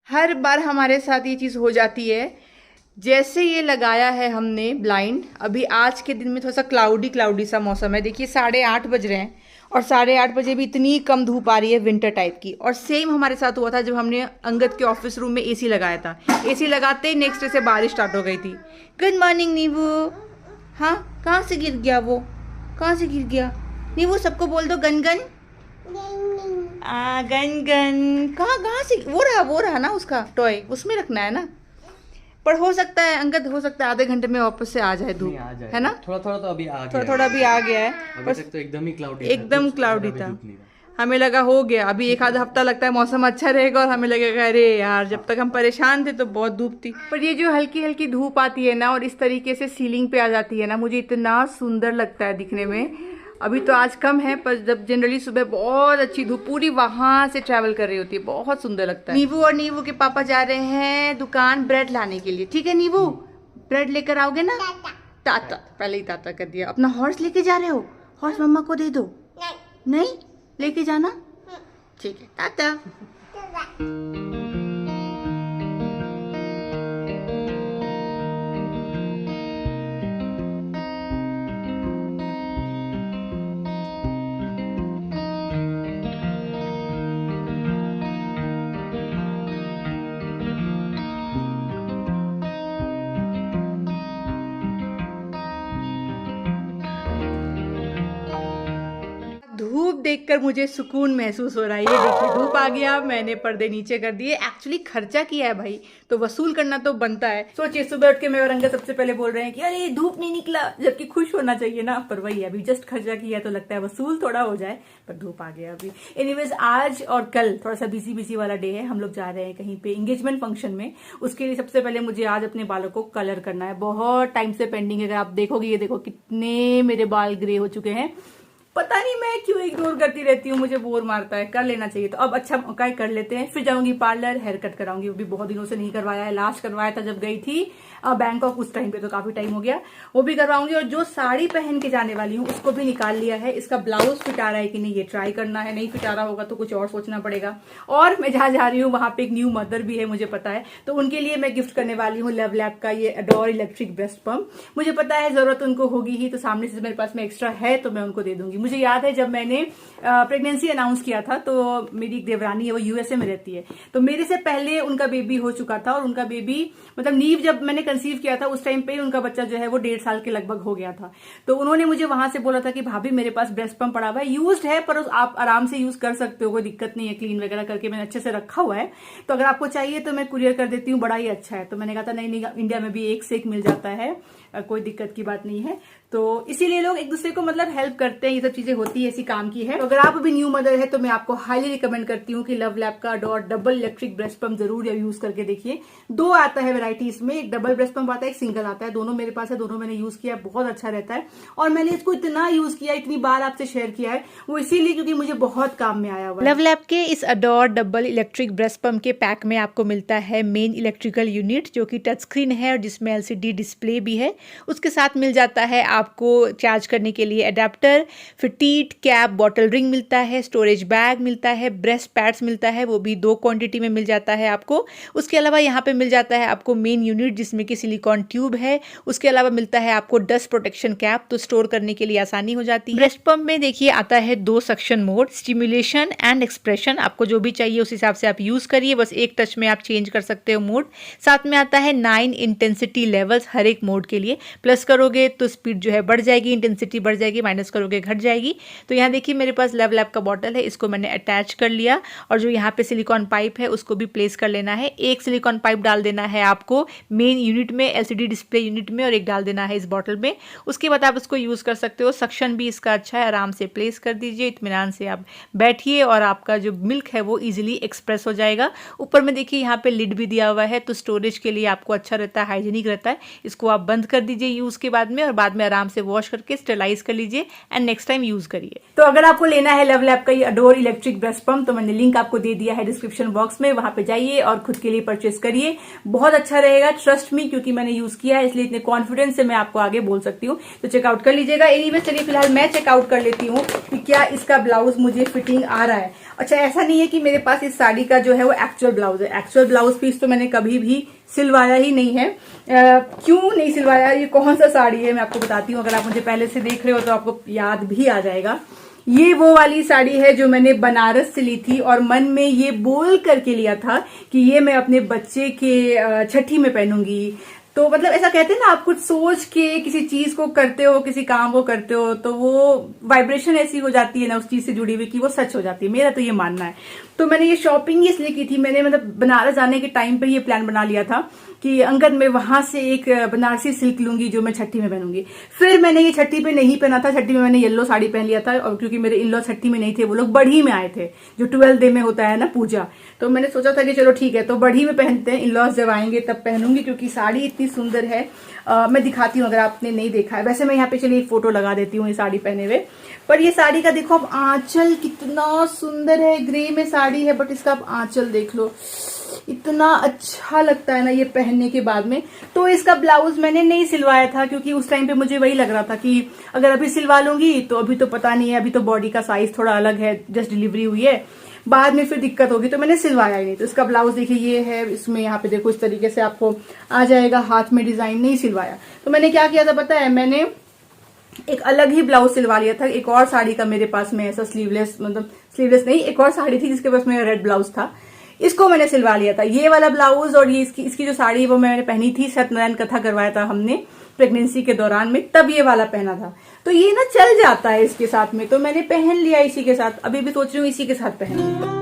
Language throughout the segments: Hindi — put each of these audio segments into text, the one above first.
हर बार हमारे साथ ये चीज़ हो जाती है। जैसे ये लगाया है हमने ब्लाइंड, अभी आज के दिन में थोड़ा सा क्लाउडी क्लाउडी सा मौसम है। देखिए 8:30 बज रहे हैं और 8:30 बजे भी इतनी कम धूप आ रही है विंटर टाइप की। और सेम हमारे साथ हुआ था जब हमने अंगद के ऑफिस रूम में एसी लगाया था। एसी लगाते ही नेक्स्ट डे से बारिश स्टार्ट हो गई थी। Good morning Neevu. हाँ, कहाँ से गिर गया वो? कहाँ से गिर गया नीवू? सबको बोल दो गन गन गन। कहाँ कहाँ से? वो रहा ना उसका टॉय, उसमें रखना है ना। पर हो सकता है अंगद, हो सकता है आधे घंटे में वापस से आ जाए धूप, है ना? थोड़ा थोड़ा तो अभी आ गया, थोड़ा थोड़ा अभी आ गया है। अभी तक तो एकदम ही क्लाउडी था, एकदम क्लाउडी अभी था। धूप नहीं था। हमें लगा हो गया, अभी एक आधा हफ्ता लगता है मौसम अच्छा रहेगा और हमें लगेगा अरे यार, जब तक हम परेशान थे तो बहुत धूप थी। पर ये जो हल्की हल्की धूप आती है ना और इस तरीके से सीलिंग पे आ जाती है ना, मुझे इतना सुंदर लगता है दिखने में। अभी तो आज कम है, पर जब जनरली सुबह बहुत अच्छी धूप पूरी वहां से ट्रैवल कर रही होती है, बहुत सुंदर लगता है। नीवू और नीवू के पापा जा रहे हैं दुकान ब्रेड लाने के लिए। ठीक है नीवू, ब्रेड लेकर आओगे ना? ताता, पहले ही ताता कर दिया। अपना हॉर्स लेके जा रहे हो? हॉर्स मम्मा को दे दो। नहीं लेके जाना? ठीक है, टाटा। धूप देखकर मुझे सुकून महसूस हो रहा है। ये देखिए धूप आ गया, मैंने पर्दे नीचे कर दिए। एक्चुअली खर्चा किया है भाई, तो वसूल करना तो बनता है। सोचिए सुबह उठ के मैं और अंगद सबसे पहले बोल रहे हैं कि अरे धूप नहीं निकला, जबकि खुश होना चाहिए ना। पर वही अभी जस्ट खर्चा किया तो लगता है वसूल थोड़ा हो जाए, पर धूप आ गया अभी। एनीवेज आज और कल थोड़ा सा बिजी बिजी वाला डे है। हम लोग जा रहे हैं कहीं पे एंगेजमेंट फंक्शन में। उसके लिए सबसे पहले मुझे आज अपने बालों को कलर करना है। बहुत टाइम से पेंडिंग है। अगर आप देखोगे, ये देखो कितने मेरे बाल ग्रे हो चुके हैं। पता नहीं मैं क्यों इग्नोर करती रहती हूँ, मुझे बोर मारता है। कर लेना चाहिए, तो अब अच्छा मौका कर लेते हैं। फिर जाऊंगी पार्लर, हेयर कट कराऊंगी। वो भी बहुत दिनों से नहीं करवाया है। लास्ट करवाया था जब गई थी बैंकॉक, उस टाइम पे तो काफी टाइम हो गया। वो भी करवाऊंगी। और जो साड़ी पहन के जाने वाली हूँ उसको भी निकाल लिया है। इसका ब्लाउज फिट आ रहा है कि नहीं ये ट्राई करना है। नहीं फिट आ रहा होगा तो कुछ और सोचना पड़ेगा। और मैं जहां जा रही हूँ वहां पे एक न्यू मदर भी है, मुझे पता है। तो उनके लिए मैं गिफ्ट करने वाली हूँ लव लैब का ये अडोर इलेक्ट्रिक ब्रेस्ट पंप। मुझे पता है जरूरत उनको होगी ही, तो सामने से मेरे पास में एक्स्ट्रा है तो मैं उनको दे दूंगी। मुझे याद है जब मैंने प्रेगनेंसी अनाउंस किया था तो मेरी एक देवरानी है, वो यूएसए में रहती है। तो मेरे से पहले उनका बेबी हो चुका था। और उनका बेबी मतलब नीव जब मैंने कंसीव किया था उस टाइम पे उनका बच्चा जो है वो 1.5 साल के लगभग हो गया था। तो उन्होंने मुझे वहां से बोला था कि भाभी मेरे पास ब्रेस्ट पंप पड़ा हुआ है, यूज्ड है पर आप आराम से यूज कर सकते हो, कोई दिक्कत नहीं है। क्लीन वगैरह करके मैंने अच्छे से रखा हुआ है, तो अगर आपको चाहिए तो मैं कुरियर कर देती हूँ, बड़ा ही अच्छा है। तो मैंने कहा था नहीं, इंडिया में भी एक से एक मिल जाता है, कोई दिक्कत की बात नहीं है। तो इसीलिए लोग एक दूसरे को मतलब हेल्प करते हैं, ये सब चीजें होती है, ऐसी काम की है। तो अगर आप भी न्यू मदर है तो मैं आपको हाईली रिकमेंड करती हूँ कि लव लैब का डबल इलेक्ट्रिक ब्रेस्ट पंप जरूर यूज करके देखिए। 2 आता है वैरायटी इसमें, एक डबल ब्रेस्ट पंप आता है, एक सिंगल आता है। दोनों मेरे पास है, दोनों मैंने यूज किया है, बहुत अच्छा रहता है। और मैंने इसको इतना यूज किया, इतनी बार आपसे शेयर किया है, वो इसीलिए क्योंकि मुझे बहुत काम में आया हुआ है। लव लैब के इस adore double electric breast pump के पैक में आपको मिलता है मेन इलेक्ट्रिकल यूनिट, जो कि टच स्क्रीन है और जिसमें एलसीडी डिस्प्ले भी है। उसके साथ मिल जाता है आपको चार्ज करने के लिए अडेप्टर, फिर टीट, कैप, बॉटल रिंग मिलता है, स्टोरेज बैग मिलता है, ब्रेस्ट पैड्स मिलता है, वो भी 2 क्वांटिटी में मिल जाता है आपको। उसके अलावा यहाँ पे मिल जाता है आपको मेन यूनिट जिसमें कि सिलिकॉन ट्यूब है। उसके अलावा मिलता है आपको डस्ट प्रोटेक्शन कैप, तो स्टोर करने के लिए आसानी हो जाती है। ब्रेस्ट पंप में देखिए आता है 2 suction mode, stimulation and expression. आपको जो भी चाहिए उस हिसाब से आप यूज करिए, बस एक टच में आप चेंज कर सकते हो मोड। साथ में आता है 9 इंटेंसिटी लेवल्स हर एक मोड के लिए। प्लस करोगे तो स्पीड जो है बढ़ जाएगी, इंटेंसिटी बढ़ जाएगी, माइनस करोगे घट जाएगी। तो यहाँ देखिए मेरे पास लव लैब का बॉटल है, इसको मैंने अटैच कर लिया। और जो यहाँ पे सिलिकॉन पाइप है उसको भी प्लेस कर लेना है। एक सिलिकॉन पाइप डाल देना है आपको मेन यूनिट में, एलसीडी डिस्प्ले यूनिट में, और एक डाल देना है इस बॉटल में। उसके बाद आप उसको यूज कर सकते हो। सक्शन भी इसका अच्छा है, आराम से प्लेस कर दीजिए, इत्मीनान से आप बैठिए और आपका जो मिल्क है वो इजिली एक्सप्रेस हो जाएगा। ऊपर में देखिए यहाँ पे लिड भी दिया हुआ है, तो स्टोरेज के लिए आपको अच्छा रहता है, हाइजीनिक रहता है। इसको आप बंद कर दीजिए यूज के बाद में, और बाद में आराम से वॉश करके स्टेलाइज कर लीजिए। And next time time use करिए। तो अगर आपको लेना है लव लैब का ये अडोर इलेक्ट्रिक ब्रश पंप, तो मैंने लिंक आपको दे दिया है डिस्क्रिप्शन बॉक्स में, वहां पे जाइए और खुद के लिए परचेस करिए। बहुत अच्छा रहेगा, ट्रस्ट मी, क्योंकि मैंने यूज किया है, इसलिए इतने कॉन्फिडेंस से मैं आपको आगे बोल सकती हूँ। तो चेकआउट कर लीजिएगा। एनीवे चलिए फिलहाल मैं चेकआउट कर लेती हूँ कि क्या इसका ब्लाउज मुझे फिटिंग आ रहा है। अच्छा, ऐसा नहीं है कि मेरे पास इस साड़ी का जो है वो एक्चुअल ब्लाउज है। एक्चुअल ब्लाउज पीस तो मैंने कभी भी सिलवाया ही नहीं है। क्यों नहीं सिलवाया, ये कौन सा साड़ी है मैं आपको बताती हूँ। अगर आप मुझे पहले से देख रहे हो तो आपको याद भी आ जाएगा। ये वो वाली साड़ी है जो मैंने बनारस से ली थी और मन में ये बोल करके लिया था कि ये मैं अपने बच्चे के छठी में पहनूंगी। तो मतलब ऐसा कहते हैं ना, आप कुछ सोच के किसी चीज को करते हो, किसी काम को करते हो, तो वो वाइब्रेशन ऐसी हो जाती है ना उस चीज से जुड़ी हुई कि वो सच हो जाती है। मेरा तो ये मानना है। तो मैंने ये शॉपिंग इसलिए की थी, मैंने मतलब बनारस जाने के टाइम पे ये प्लान बना लिया था कि अंगद मैं वहां से एक बनारसी सिल्क लूंगी जो मैं छठी में पहनूंगी। फिर मैंने ये छठी पे नहीं पहना था। छठी में मैंने येलो साड़ी पहन लिया था, और क्योंकि मेरे इन लॉ छठी में नहीं थे, वो लोग बढ़ी में आए थे, जो 12 डे में होता है ना पूजा। तो मैंने सोचा था कि चलो ठीक है, तो बढ़ी में पहनते हैं, इन लॉज जब आएंगे तब पहनूंगी, क्योंकि साड़ी इतनी सुंदर है। मैं दिखाती हूँ अगर आपने नहीं देखा है। वैसे मैं यहाँ पे चलिए एक फोटो लगा देती हूँ ये साड़ी पहने हुए। पर ये साड़ी का देखो आप आंचल कितना सुंदर है। ग्रे में साड़ी है बट इसका आप आंचल देख लो, इतना अच्छा लगता है ना ये पहनने के बाद में। तो इसका ब्लाउज मैंने नहीं सिलवाया था, क्योंकि उस टाइम पे मुझे वही लग रहा था कि अगर अभी सिलवा लूंगी तो अभी तो पता नहीं है, अभी तो बॉडी का साइज थोड़ा अलग है, जस्ट डिलीवरी हुई है, बाद में फिर दिक्कत होगी, तो मैंने सिलवाया ही नहीं। तो इसका ब्लाउज देखिए ये है, इसमें यहाँ पे देखो इस तरीके से आपको आ जाएगा, हाथ में डिजाइन नहीं सिलवाया। तो मैंने क्या किया था पता है, मैंने एक अलग ही ब्लाउज सिलवा लिया था। एक और साड़ी का मेरे पास में ऐसा स्लीवलेस, मतलब स्लीवलेस नहीं, एक और साड़ी थी जिसके पास में रेड ब्लाउज था, इसको मैंने सिलवा लिया था। ये वाला ब्लाउज और ये इसकी जो साड़ी है वो मैंने पहनी थी, सत्यनारायण कथा करवाया था हमने प्रेगनेंसी के दौरान में, तब ये वाला पहना था। तो ये ना चल जाता है इसके साथ में, तो मैंने पहन लिया इसी के साथ। अभी भी सोच रही हूँ इसी के साथ पहनूंगी।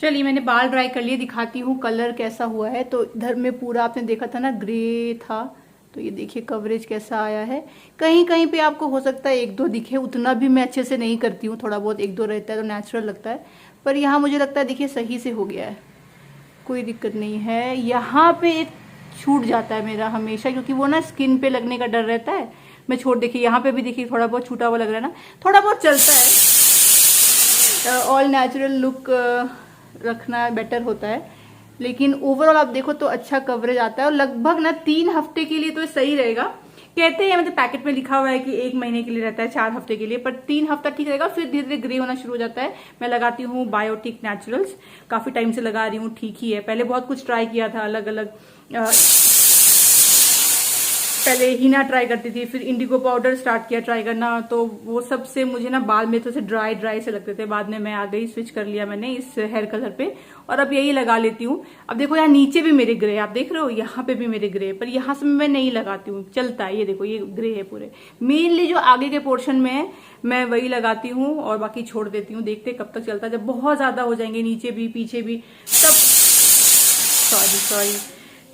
चलिए मैंने बाल ड्राई कर लिए, दिखाती हूँ कलर कैसा हुआ है। तो इधर में पूरा आपने देखा था ना ग्रे था, तो ये देखिए कवरेज कैसा आया है। कहीं कहीं पे आपको हो सकता है एक दो दिखे, उतना भी मैं अच्छे से नहीं करती हूँ, थोड़ा बहुत एक दो रहता है तो नेचुरल लगता है। पर यहाँ मुझे लगता है देखिए सही से हो गया है, कोई दिक्कत नहीं है। यहाँ पे एक छूट जाता है मेरा हमेशा, क्योंकि वो ना स्किन पे लगने का डर रहता है। मैं छोड़, देखिए यहाँ पे भी देखिए थोड़ा बहुत छूटा हुआ लग रहा है ना, थोड़ा बहुत चलता है। ऑल नेचुरल लुक रखना बेटर होता है, लेकिन ओवरऑल आप देखो तो अच्छा कवरेज आता है। और लगभग ना 3 हफ्ते के लिए तो सही रहेगा कहते हैं, मतलब पैकेट में लिखा हुआ है कि 1 महीने के लिए रहता है, 4 हफ्ते के लिए, पर 3 हफ्ता ठीक रहेगा, फिर धीरे धीरे ग्रे होना शुरू हो जाता है। मैं लगाती हूँ बायोटिक नेचुरल्स, काफी टाइम से लगा रही हूँ, ठीक ही है। पहले बहुत कुछ ट्राई किया था अलग अलग, पहले हीना ट्राई करती थी, फिर इंडिगो पाउडर स्टार्ट किया ट्राई करना, तो वो सब से मुझे ना बाल में थोड़े से ड्राई ड्राई से लगते थे। बाद में मैं आ गई, स्विच कर लिया मैंने इस हेयर कलर पे, और अब यही लगा लेती हूँ। अब देखो यहाँ नीचे भी मेरे ग्रे, आप देख रहे हो, यहाँ पे भी मेरे ग्रे, पर यहाँ से मैं नहीं लगाती हूँ, चलता है। ये देखो ये ग्रे है पूरे, मेनली जो आगे के पोर्शन में है मैं वही लगाती हूँ, और बाकी छोड़ देती हूँ। देखते कब तक चलता है। जब बहुत ज्यादा हो जाएंगे नीचे भी पीछे भी, तब सॉरी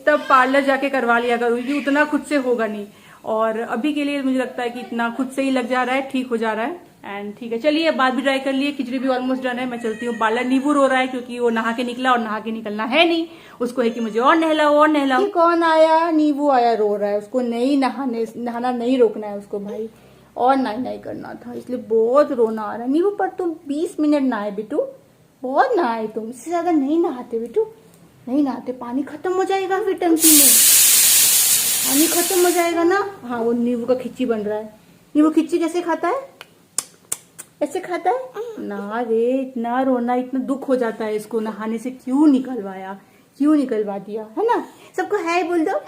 तब पार्लर जाके करवा लिया करूंगी, उतना खुद से होगा नहीं। और अभी के लिए मुझे लगता है कि इतना खुद से ही लग जा रहा है, ठीक हो जा रहा है। एंड ठीक है, चलिए बात भी ट्राई कर लिए, खिचड़ी भी ऑलमोस्ट डन है, मैं चलती हूँ पार्लर। नींबू रो रहा है क्योंकि वो नहा के निकला और नहा के निकलना है नहीं, उसको है कि मुझे और नहलाओ और नहलाओ। कौन आया? नींबू आया, रो रहा है, उसको नहीं नहाना नहीं रोकना है उसको भाई, और नहीं करना था, इसलिए बहुत रोना आ रहा है। नींबू पर तुम 20 मिनट नहाए बेटू, बहुत नहाए तुम, इससे ज्यादा नहीं नहाते बेटू, नहीं नहाते, पानी खत्म हो जाएगा फिर टंकी में, पानी खत्म हो जाएगा ना। हाँ वो नींबू का खिच्ची बन रहा है। नींबू खिच्ची कैसे खाता है? ऐसे खाता है ना रे। इतना रोना, इतना दुख हो जाता है इसको नहाने से, क्यों निकलवाया, क्यों निकलवा दिया, है ना। सबको हाय बोल दो,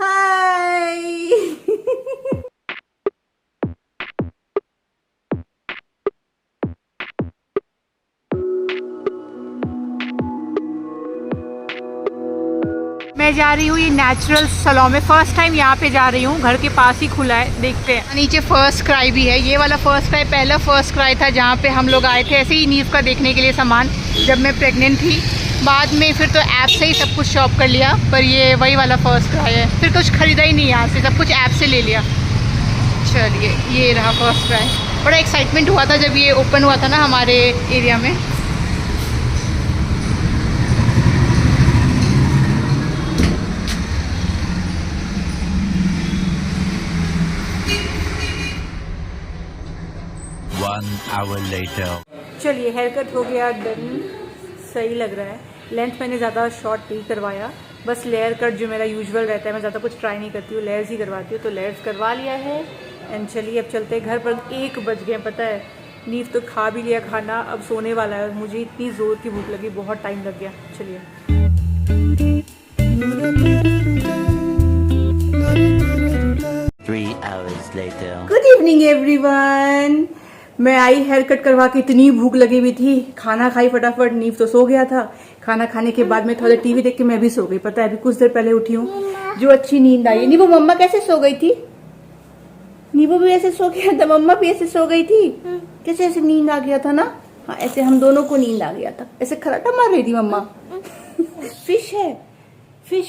हाय। मैं जा रही हूँ ये नेचुरल सैलून में, फर्स्ट टाइम यहाँ पे जा रही हूँ, घर के पास ही खुला है, देखते हैं। नीचे फर्स्ट क्राई भी है, ये वाला फर्स्ट क्राई पहला फर्स्ट क्राई था जहाँ पे हम लोग आए थे ऐसे ही नीव का देखने के लिए सामान, जब मैं प्रेग्नेंट थी। बाद में फिर तो ऐप से ही सब कुछ शॉप कर लिया, पर ये वही वाला फर्स्ट क्राई है, फिर कुछ खरीदा ही नहीं यहाँ से, सब कुछ ऐप से ले लिया। चलिए ये रहा फर्स्ट क्राई। बड़ा एक्साइटमेंट हुआ था जब ये ओपन हुआ था ना हमारे एरिया में। चलिए हेयर कट हो गया डन, सही लग रहा है। लेंथ मैंने ज़्यादा शॉर्ट नहीं करवाया, बस लेयर कट जो मेरा यूजुअल रहता है, मैं ज़्यादा कुछ ट्राई नहीं करती हूँ, लेयर्स ही करवाती हूँ, तो लेयर्स करवा लिया है। एंड चलिए अब चलते हैं घर पर। 1 बज गए, पता है नीव तो खा भी लिया खाना, अब सोने वाला है। मुझे इतनी ज़ोर की भूख लगी, बहुत टाइम लग गया। चलिए गुड इवनिंग एवरीवन। मैं आई हेयर कट करवा के, इतनी भूख लगी हुई थी, खाना खाई फटाफट। नीव तो सो गया था, खाना खाने के बाद में थोड़ा टीवी देख के मैं भी सो गई। पता है अभी कुछ देर पहले उठी हूँ, जो अच्छी नींद आई है। नीवू मम्मा कैसे सो गई थी? नीवू भी ऐसे सो गया था, मम्मा भी ऐसे सो गई थी। कैसे ऐसे नींद आ गया था ना? हाँ ऐसे हम दोनों को नींद आ गया था, ऐसे खराटा मार रही थी मम्मा। फिश है, फिश।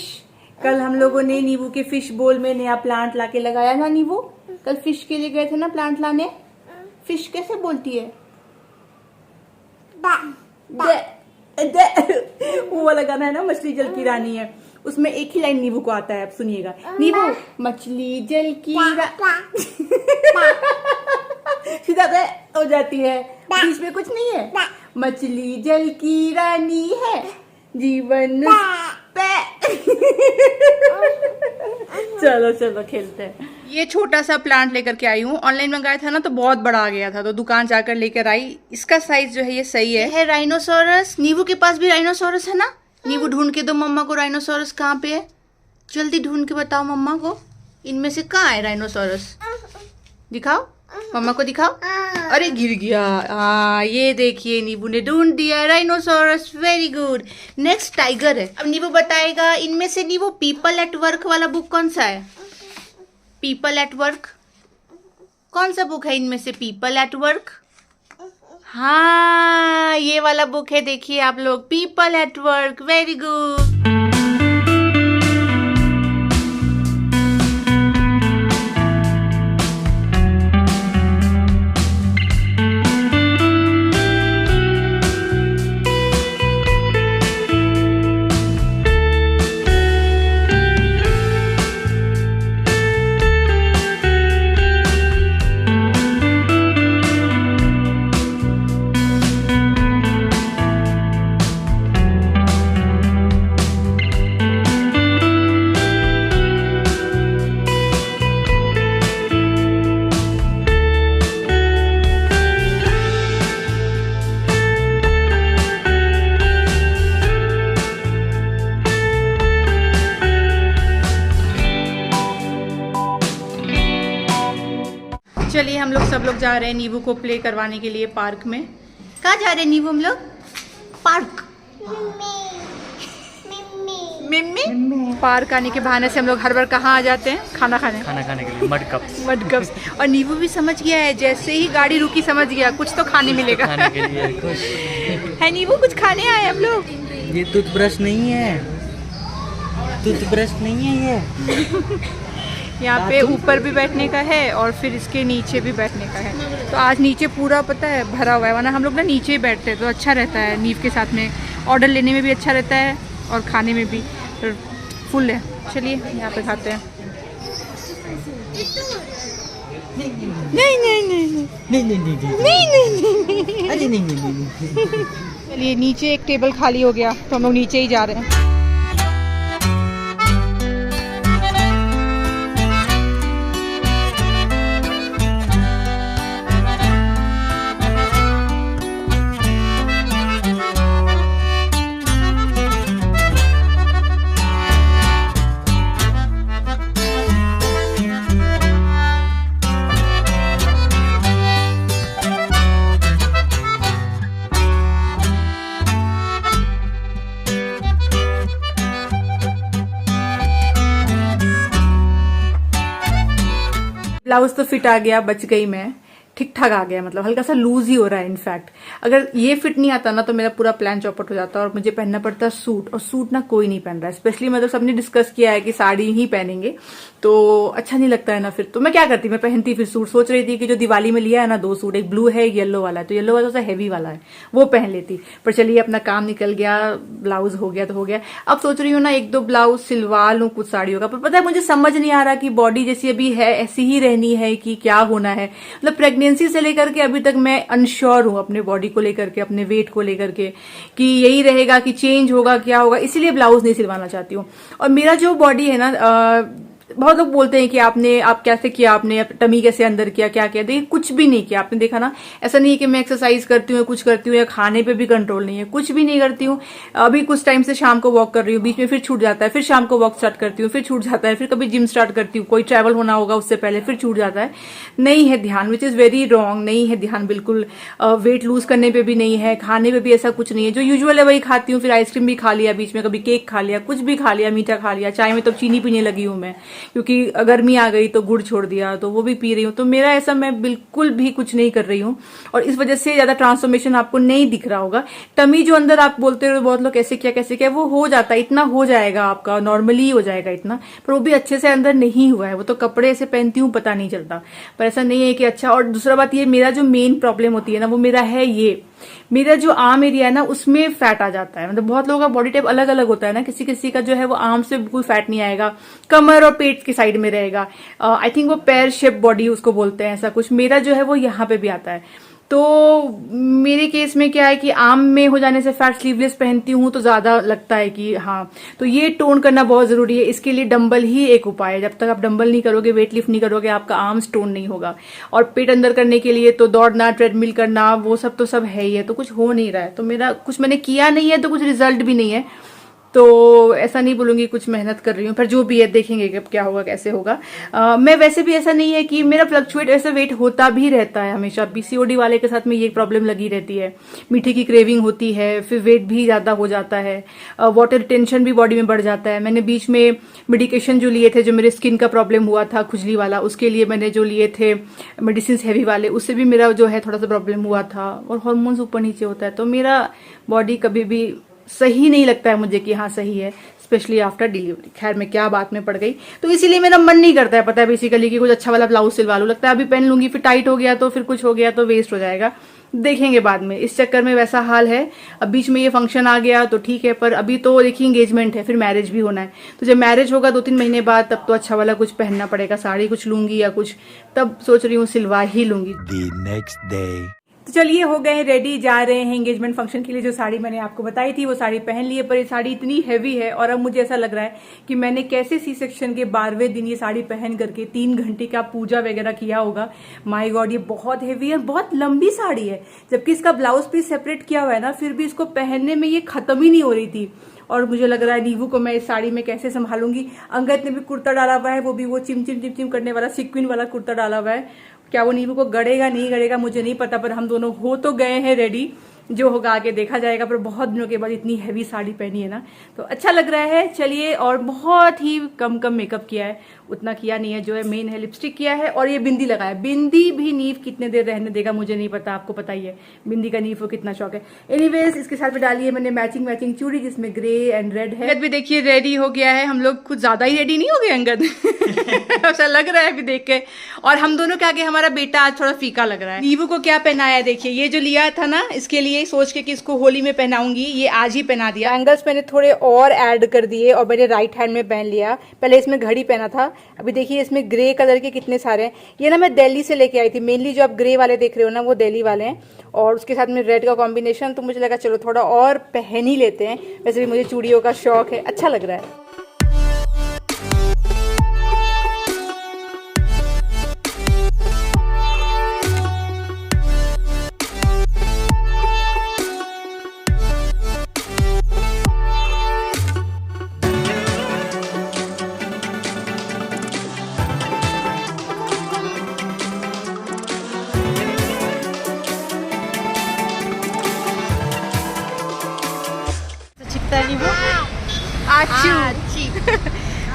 कल हम लोगों ने नीवू के फिश बोल में नया प्लांट लाके लगाया ना। नीवू कल फिश के लिए गए थे ना प्लांट लाने। फिश कैसे बोलती है? वो वाला गाना है ना, मछली जल की रानी है, उसमें एक ही लाइन नीवू को आता है, आप सुनिएगा। नीवू मछली जल की सीधा हो जाती है, बीच में कुछ नहीं है। मछली जल की रानी है, जीवन चलो चलो खेलते हैं। ये छोटा सा प्लांट लेकर के आई हूँ, ऑनलाइन मंगाया था ना तो बहुत बड़ा आ गया था, तो दुकान जाकर लेकर आई। इसका साइज जो है ये सही है राइनोसोरस। नीवू के पास भी राइनोसोरस है ना? नीवू ढूंढ के दो मम्मा को, राइनोसोरस कहाँ पे है? जल्दी ढूंढ के बताओ मम्मा को, इनमें से कहाँ है राइनोसोरस? दिखाओ मम्मा को, दिखाओ। अरे गिर गया। हाँ ये देखिए नीवू ने ढूंढ दिया rhinoceros, very good. Next tiger है। अब नीवू बताएगा इनमें से। नीवू पीपल एट वर्क वाला बुक कौन सा है? पीपल एट वर्क कौन सा बुक है इनमें से? पीपल एट वर्क, हाँ ये वाला बुक है, देखिए आप लोग, people at work, very good. चलिए हम लोग सब लोग जा रहे हैं नीवू को प्ले करवाने के लिए पार्क में। कहाँ जा रहे हैं नीवू हम लोग? पार्क। मिम्मी। पार्क आने के बहाने से हम लोग हर बार कहाँ आ जाते हैं? खाना खाने के लिए। Mud cups. और नीवू भी समझ गया है, जैसे ही गाड़ी रुकी समझ गया कुछ तो खाने मिलेगा। खाने के लिए खुश है नीवू, कुछ खाने आए हम लोग। ये टूथब्रश नहीं है, टूथब्रश नहीं है ये। यहाँ पे ऊपर भी बैठने का है और फिर इसके नीचे भी बैठने का है। तो आज नीचे पूरा पता है भरा हुआ है, वरना हम लोग ना नीचे ही बैठते हैं, तो अच्छा रहता है नीव के साथ में। ऑर्डर लेने में भी अच्छा रहता है और खाने में भी फुल है। चलिए यहाँ पे खाते हैं। नहीं। चलिए नीचे एक टेबल खाली हो गया तो हम लोग नीचे ही जा रहे हैं। ब्लाउज तो फिट आ गया, बच गई मैं, ठीक ठाक आ गया, मतलब हल्का सा लूज ही हो रहा है। इनफैक्ट अगर ये फिट नहीं आता ना तो मेरा पूरा प्लान चौपट हो जाता और मुझे पहनना पड़ता सूट, और सूट ना कोई नहीं पहन रहा है। स्पेशली मतलब सबने डिस्कस किया है कि साड़ी ही पहनेंगे तो अच्छा नहीं लगता है ना। फिर तो मैं क्या करती, मैं पहनती फिर सूट। सोच रही थी कि जो दिवाली में लिया है ना 2 सूट, एक ब्लू है एक येलो वाला है, तो येलो वाला सा हैवी वाला है वो पहन लेती। पर चलिए अपना काम निकल गया, ब्लाउज हो गया तो हो गया। अब सोच रही हूँ ना 1-2 ब्लाउज सिलवा लूं कुछ साड़ियों का, पर पता है मुझे समझ नहीं आ रहा कि बॉडी जैसी अभी है ऐसी ही रहनी है कि क्या होना है। मतलब प्रेगनेंसी से लेकर के अभी तक मैं अनश्योर हूं अपने बॉडी को लेकर के, अपने वेट को लेकर के, कि यही रहेगा कि चेंज होगा क्या होगा, इसीलिए ब्लाउज नहीं सिलवाना चाहती हूँ। और मेरा जो बॉडी है ना, बहुत लोग बोलते हैं कि आप कैसे किया, आपने टमी कैसे अंदर किया, क्या किया। देखिए कुछ भी नहीं किया, आपने देखा ना। ऐसा नहीं है कि मैं एक्सरसाइज करती हूँ, कुछ करती हूँ, या खाने पे भी कंट्रोल नहीं है, कुछ भी नहीं करती हूँ। अभी कुछ टाइम से शाम को वॉक कर रही हूँ, बीच में फिर छूट जाता है, फिर शाम को वॉक स्टार्ट करती हूँ, फिर छूट जाता है, फिर कभी जिम स्टार्ट करती हूँ, कोई ट्रैवल होना होगा उससे पहले, फिर छूट जाता है। नहीं है ध्यान, विच इज वेरी रॉन्ग। नहीं है ध्यान बिल्कुल, वेट लूज करने पे भी नहीं है, खाने पे भी ऐसा कुछ नहीं है। जो यूजुअल है वही खाती हूँ, फिर आइसक्रीम भी खा लिया बीच में, कभी केक खा लिया, कुछ भी खा लिया, मीठा खा लिया। चाय में तो चीनी पीने लगी हूँ मैं, क्योंकि गर्मी आ गई तो गुड़ छोड़ दिया, तो वो भी पी रही हूँ। तो मेरा ऐसा, मैं बिल्कुल भी कुछ नहीं कर रही हूँ, और इस वजह से ज्यादा ट्रांसफॉर्मेशन आपको नहीं दिख रहा होगा। टमी जो अंदर आप बोलते हो बहुत लोग कैसे क्या, वो हो जाता है, इतना हो जाएगा आपका, नॉर्मली हो जाएगा इतना, पर वो भी अच्छे से अंदर नहीं हुआ है। वो तो कपड़े ऐसे पहनती हूँ पता नहीं चलता, पर ऐसा नहीं है कि अच्छा। और दूसरा बात ये, मेरा जो मेन प्रॉब्लम होती है ना वो मेरा है ये, मेरा जो आर्म एरिया है ना उसमें फैट आ जाता है। मतलब बहुत लोगों का बॉडी टाइप अलग अलग होता है ना, किसी किसी का जो है वो आर्म से बिल्कुल फैट नहीं आएगा, कमर और पेट की साइड में रहेगा। आई थिंक वो पैर शेप बॉडी उसको बोलते हैं, ऐसा कुछ। मेरा जो है वो यहाँ पे भी आता है। तो मेरे केस में क्या है कि आर्म में हो जाने से फैट स्लीवलेस पहनती हूँ तो ज्यादा लगता है कि हाँ, तो ये टोन करना बहुत जरूरी है। इसके लिए डंबल ही एक उपाय है। जब तक आप डंबल नहीं करोगे, वेट लिफ्ट नहीं करोगे, आपका आर्म्स टोन नहीं होगा। और पेट अंदर करने के लिए तो दौड़ना, ट्रेडमिल करना, वो सब तो सब है ही है, तो कुछ हो नहीं रहा है। तो मेरा कुछ मैंने किया नहीं है तो कुछ रिजल्ट भी नहीं है। तो ऐसा नहीं बोलूंगी कुछ मेहनत कर रही हूँ, पर जो भी है देखेंगे कब क्या होगा, कैसे होगा। मैं वैसे भी ऐसा नहीं है कि मेरा फ्लक्चुएट ऐसे वेट होता भी रहता है हमेशा। पीसीओडी वाले के साथ में ये प्रॉब्लम लगी रहती है, मीठे की क्रेविंग होती है, फिर वेट भी ज्यादा हो जाता है, वाटर रिटेंशन भी बॉडी में बढ़ जाता है। मैंने बीच में मेडिकेशन जो लिए थे, जो मेरे स्किन का प्रॉब्लम हुआ था खुजली वाला, उसके लिए मैंने जो लिए थे मेडिसिन हैवी वाले, उससे भी मेरा जो है थोड़ा सा प्रॉब्लम हुआ था। और हार्मोन्स ऊपर नीचे होता है, तो मेरा बॉडी कभी भी सही नहीं लगता है मुझे कि हाँ सही है, स्पेशली आफ्टर डिलीवरी। खैर मैं क्या बात में पड़ गई, तो इसीलिए मेरा मन नहीं करता है, पता है बेसिकली, कि कुछ अच्छा वाला ब्लाउज सिलवा लूं। लगता है अभी पहन लूंगी फिर टाइट हो गया तो फिर कुछ हो गया तो वेस्ट हो जाएगा, देखेंगे बाद में। इस चक्कर में वैसा हाल है। अब बीच में ये फंक्शन आ गया तो ठीक है, पर अभी तो देखिए एंगेजमेंट है, फिर मैरिज भी होना है। तो जब मैरिज होगा 2-3 महीने बाद, तब तो अच्छा वाला कुछ पहनना पड़ेगा, साड़ी कुछ लूंगी या कुछ, तब सोच रही हूँ सिलवा ही लूंगी। The next day. तो चलिए हो गए रेडी, जा रहे हैं एंगेजमेंट फंक्शन के लिए। जो साड़ी मैंने आपको बताई थी वो साड़ी पहन ली है, पर ये साड़ी इतनी हैवी है, और अब मुझे ऐसा लग रहा है कि मैंने कैसे सी सेक्शन के 12वें दिन ये साड़ी पहन करके 3 घंटे का पूजा वगैरह किया होगा। माय गॉड, ये बहुत हैवी है, बहुत लंबी साड़ी है, जबकि इसका ब्लाउज पीस सेपरेट किया हुआ है ना, फिर भी इसको पहनने में ये खत्म ही नहीं हो रही थी। और मुझे लग रहा है नीवू को मैं इस साड़ी में कैसे संभालूंगी। अंगद ने भी कुर्ता डाला हुआ है, वो भी वो चिम चिम चिम चिम करने वाला सिक्विन वाला कुर्ता डाला हुआ है। क्या वो नीवू को गड़ेगा नहीं गड़ेगा मुझे नहीं पता, पर हम दोनों हो तो गए हैं रेडी, जो होगा आगे देखा जाएगा। पर बहुत दिनों के बाद इतनी हैवी साड़ी पहनी है ना, तो अच्छा लग रहा है। चलिए, और बहुत ही कम मेकअप किया है, उतना किया नहीं है। जो है मेन है लिपस्टिक किया है, और ये बिंदी लगाया। बिंदी भी नीव कितने देर रहने देगा मुझे नहीं पता, आपको पता ही है बिंदी का नीव को कितना शौक है। एनीवेज, इसके साथ में डाली है मैंने मैचिंग चूड़ी, जिसमें ग्रे एंड रेड है। अंगद भी देखिए रेडी हो गया है। हम लोग कुछ ज्यादा ही रेडी नहीं हो गए अंगद? ऐसा लग रहा है अभी देख के। और हम दोनों के आगे हमारा बेटा आज थोड़ा फीका लग रहा है। नीवू को क्या पहनाया है देखिए, ये जो लिया था ना इसके लिए सोच के कि इसको होली में पहनाऊंगी, ये आज ही पहना दिया। एंगल्स मैंने थोड़े और ऐड कर दिए, और मैंने राइट हैंड में पहन लिया। पहले इसमें घड़ी पहना था, अभी देखिए इसमें ग्रे कलर के कितने सारे हैं। ये ना मैं दिल्ली से लेके आई थी, मेनली जो आप ग्रे वाले देख रहे हो ना वो दिल्ली वाले हैं, और उसके साथ में रेड का कॉम्बिनेशन। तो मुझे लगा चलो थोड़ा और पहन ही लेते हैं, वैसे भी मुझे चूड़ियों का शौक है, अच्छा लग रहा है।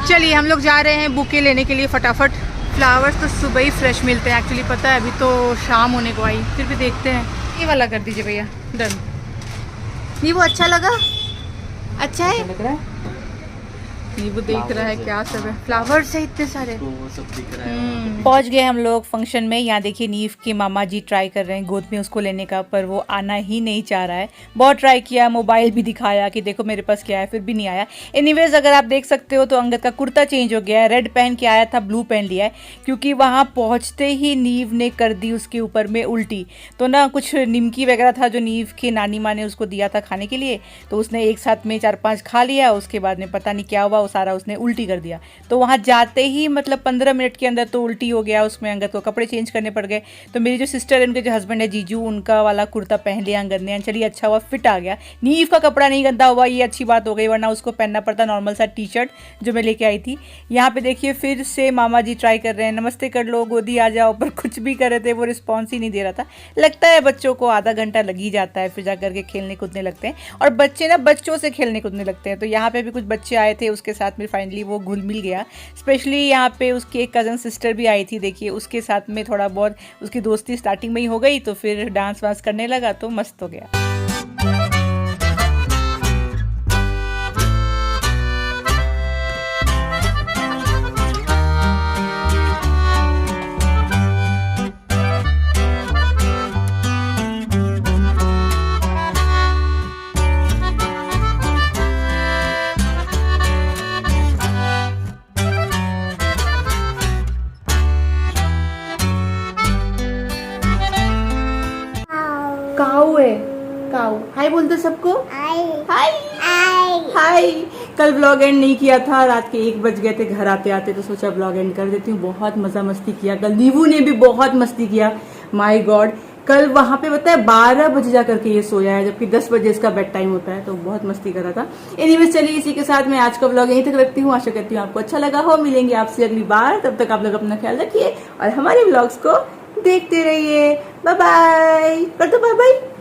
चलिए हम लोग जा रहे हैं बुके लेने के लिए फटाफट। फ्लावर्स तो सुबह ही फ्रेश मिलते हैं एक्चुअली, पता है अभी तो शाम होने को आई, फिर भी देखते हैं। ये वाला कर दीजिए भैया, डन। नहीं वो अच्छा लगा, अच्छा है, लग रहा है नहीं वो देख रहा है क्या सब है, फ्लावर्स है इतने सारे। तो वो सब दिख रहा है। पहुंच गए हम लोग फंक्शन में। यहाँ देखिए नीव के मामा जी ट्राई कर रहे हैं गोद में उसको लेने का, पर वो आना ही नहीं चाह रहा है। बहुत ट्राई किया, मोबाइल भी दिखाया कि देखो मेरे पास क्या है, फिर भी नहीं आया। एनीवेज अगर आप देख सकते हो तो अंगद का कुर्ता चेंज हो गया है, रेड पहन के आया था ब्लू पहन लिया है, क्योंकि वहाँ पहुँचते ही नीव ने कर दी उसके ऊपर में उल्टी। तो ना कुछ निमकी वगैरह था जो नीव की नानी माँ ने उसको दिया था खाने के लिए, तो उसने एक साथ में 4-5 खा लिया। उसके बाद में पता नहीं क्या हुआ, वो सारा उसने उल्टी कर दिया। तो वहाँ जाते ही मतलब 15 मिनट के अंदर तो उल्टी हो गया उसमें। अंगद को कपड़े चेंज करने पड़ गए। तो मेरी जो सिस्टर है, उनके जो हस्बैंड है जीजू, उनका वाला कुर्ता पहन लिया अंगद ने। चलिए अच्छा हुआ, फिट आ गया। नीव का कपड़ा नहीं गंदा हुआ, ये अच्छी बात हो गई, वरना उसको पहनना पड़ता नॉर्मल सा टी शर्ट जो मैं लेके आई थी। यहाँ पे देखिए फिर से मामा जी ट्राई कर रहे हैं, नमस्ते कर लो, गोदी आ जाओ, पर कुछ भी कर रहे थे, वो रिस्पॉन्स ही नहीं दे रहा था। लगता है बच्चों को आधा घंटा लग ही जाता है, फिर जा करके खेलने कूदने लगते हैं। और बच्चे ना बच्चों से खेलने कूदने लगते हैं। तो यहाँ पे भी कुछ बच्चे आए थे, उसके साथ में फाइनली वो घुल मिल गया। स्पेशली यहाँ पे उसकी एक कज़न सिस्टर भी आई थी, देखिए उसके साथ में थोड़ा बहुत उसकी दोस्ती स्टार्टिंग में ही हो गई। तो फिर डांस वांस करने लगा, तो मस्त हो गया। काऊ है, काऊ। हाय बोल दो सबको, हाय हाय। कल ब्लॉग एंड नहीं किया था, रात के 1 बज गए थे घर आते आते, तो सोचा ब्लॉग एंड कर देती हूँ। बहुत मजा मस्ती किया कल, नीवू ने भी बहुत मस्ती किया। माय गॉड, कल वहां पे पता है 12 बजे जा करके ये सोया है, जबकि 10 बजे इसका बेड टाइम होता है। तो बहुत मस्ती कर रहा था। एनीवेज चलिए इसी के साथ मैं आज का ब्लॉग यहीं तक रखती हूँ। आशा करती हूँ आपको अच्छा लगा हो। मिलेंगे आपसे अगली बार, तब तक आप लोग अपना ख्याल रखिए और हमारे ब्लॉग्स को देखते रहिए। बाय बाय कर दो, बाय बाय।